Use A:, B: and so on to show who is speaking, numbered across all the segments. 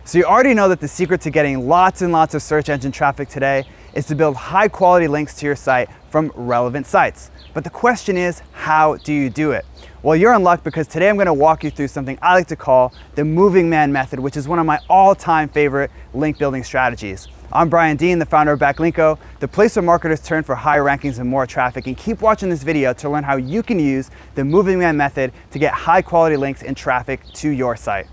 A: So you already know that the secret to getting lots and lots of search engine traffic today is to build high quality links to your site from relevant sites. But the question is, how do you do it? Well, you're in luck because today I'm going to walk you through something I like to call the moving man method, which is one of my all-time favorite link building strategies. I'm Brian Dean, the founder of Backlinko, the place where marketers turn for higher rankings and more traffic. And keep watching this video to learn how you can use the moving man method to get high quality links and traffic to your site.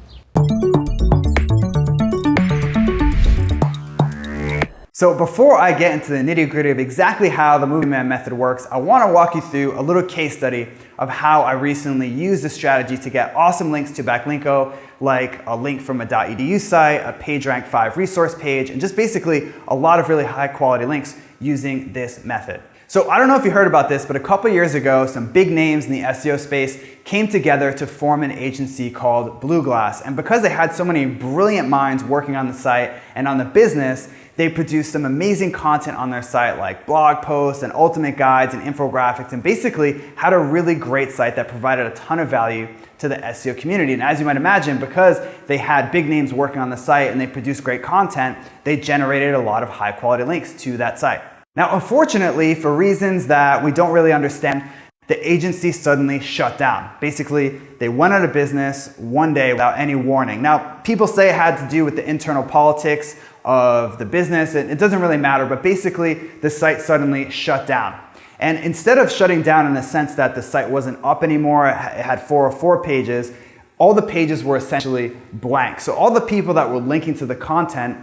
A: So before I get into the nitty-gritty of exactly how the moving man method works, I want to walk you through a little case study of how I recently used this strategy to get awesome links to Backlinko, like a link from a .edu site, a PageRank 5 resource page, and just basically a lot of really high quality links using this method. So I don't know if you heard about this, but a couple years ago, some big names in the SEO space came together to form an agency called BlockBuster. And because they had so many brilliant minds working on the site and on the business, they produced some amazing content on their site like blog posts and ultimate guides and infographics, and basically had a really great site that provided a ton of value to the SEO community. And as you might imagine, because they had big names working on the site and they produced great content, they generated a lot of high quality links to that site. Now, unfortunately, for reasons that we don't really understand, the agency suddenly shut down. Basically, they went out of business one day without any warning. Now, people say it had to do with the internal politics of the business, and it doesn't really matter, but basically the site suddenly shut down. And instead of shutting down in the sense that the site wasn't up anymore, it had 404 pages, all the pages were essentially blank. So all the people that were linking to the content,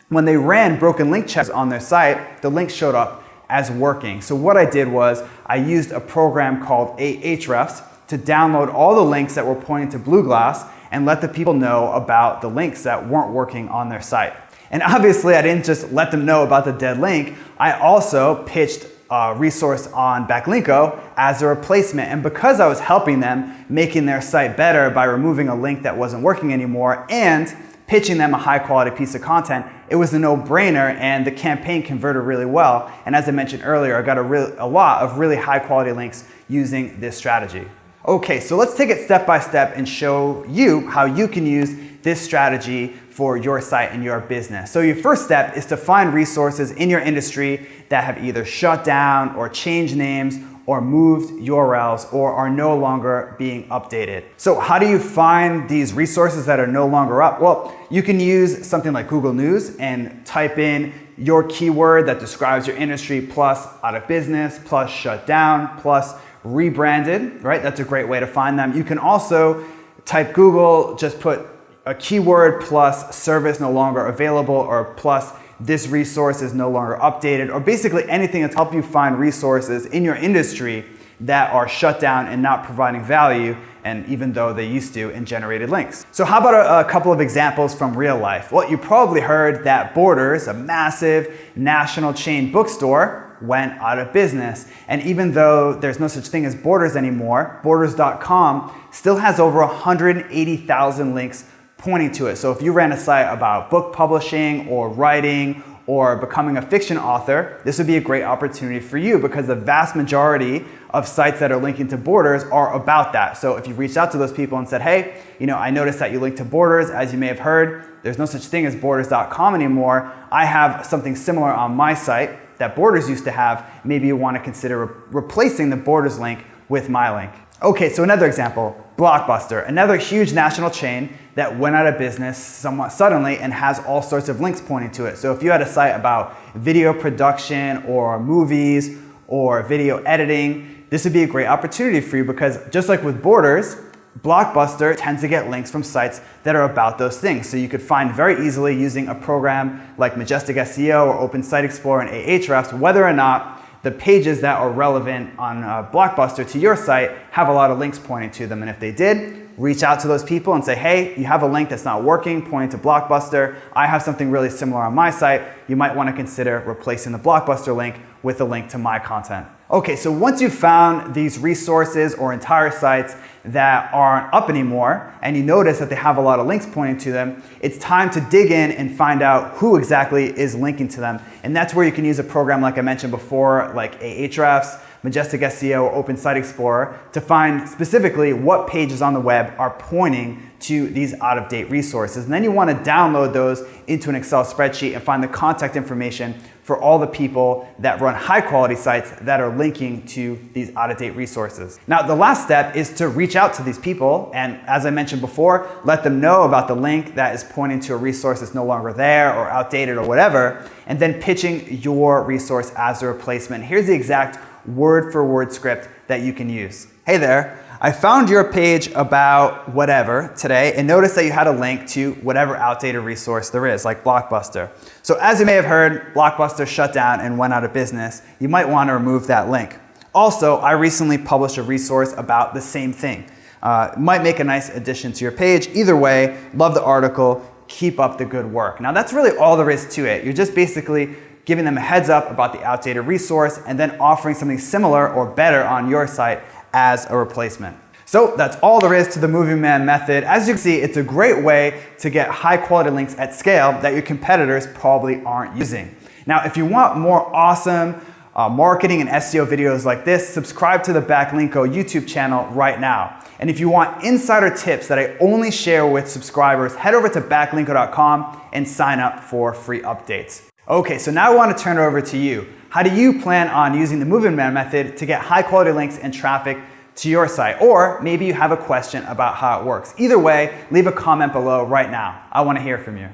A: when they ran broken link checks on their site, the links showed up as working. So what I did was I used a program called Ahrefs to download all the links that were pointing to BlockBuster and let the people know about the links that weren't working on their site. And obviously I didn't just let them know about the dead link, I also pitched a resource on Backlinko as a replacement. And because I was helping them making their site better by removing a link that wasn't working anymore and pitching them a high quality piece of content, it was a no-brainer, and the campaign converted really well. And as I mentioned earlier, I got a lot of really high quality links using this strategy. Okay, so let's take it step by step and show you how you can use this strategy for your site and your business. So your first step is to find resources in your industry that have either shut down or changed names or moved URLs or are no longer being updated. So how do you find these resources that are no longer up? Well, you can use something like Google News and type in your keyword that describes your industry plus out of business, plus shut down, plus rebranded, right? That's a great way to find them. You can also type Google, just put a keyword plus service no longer available, or plus this resource is no longer updated, or basically anything that's helped you find resources in your industry that are shut down and not providing value, and even though they used to, and generated links. So how about a couple of examples from real life? Well, you probably heard that Borders, a massive national chain bookstore, went out of business. And even though there's no such thing as Borders anymore, Borders.com still has over 180,000 links pointing to it. So if you ran a site about book publishing or writing or becoming a fiction author, this would be a great opportunity for you, because the vast majority of sites that are linking to Borders are about that. So if you reached out to those people and said, hey, I noticed that you linked to Borders, as you may have heard, there's no such thing as Borders.com anymore. I have something similar on my site that Borders used to have. Maybe you want to consider replacing the Borders link with my link. Okay, so another example, BlockBuster, another huge national chain that went out of business somewhat suddenly and has all sorts of links pointing to it. So if you had a site about video production or movies or video editing, this would be a great opportunity for you, because just like with Borders, BlockBuster tends to get links from sites that are about those things. So you could find very easily using a program like Majestic SEO or Open Site Explorer and Ahrefs whether or not the pages that are relevant on BlockBuster to your site have a lot of links pointing to them. And if they did, reach out to those people and say, hey, you have a link that's not working pointing to BlockBuster. I have something really similar on my site. You might want to consider replacing the BlockBuster link with a link to my content. Okay, so once you've found these resources or entire sites that aren't up anymore, and you notice that they have a lot of links pointing to them, it's time to dig in and find out who exactly is linking to them. And that's where you can use a program like I mentioned before, like Ahrefs, Majestic SEO, or Open Site Explorer, to find specifically what pages on the web are pointing to these out-of-date resources. And then you want to download those into an Excel spreadsheet and find the contact information for all the people that run high-quality sites that are linking to these out-of-date resources. Now, the last step is to reach out to these people, and as I mentioned before, let them know about the link that is pointing to a resource that's no longer there or outdated or whatever, and then pitching your resource as a replacement. Here's the exact word-for-word script that you can use. Hey there, I found your page about whatever today and noticed that you had a link to whatever outdated resource there is, like BlockBuster. So as you may have heard, BlockBuster shut down and went out of business. You might want to remove that link. Also, I recently published a resource about the same thing. It might make a nice addition to your page. Either way, love the article, keep up the good work. Now that's really all there is to it. You're just basically giving them a heads up about the outdated resource and then offering something similar or better on your site as a replacement. So that's all there is to the Moving Man method. As you can see, it's a great way to get high quality links at scale that your competitors probably aren't using. Now, if you want more awesome marketing and SEO videos like this, subscribe to the Backlinko YouTube channel right now. And if you want insider tips that I only share with subscribers, head over to backlinko.com and sign up for free updates. Okay, so now I want to turn it over to you. How do you plan on using the Moving Man method to get high quality links and traffic to your site? Or maybe you have a question about how it works. Either way, leave a comment below right now. I want to hear from you.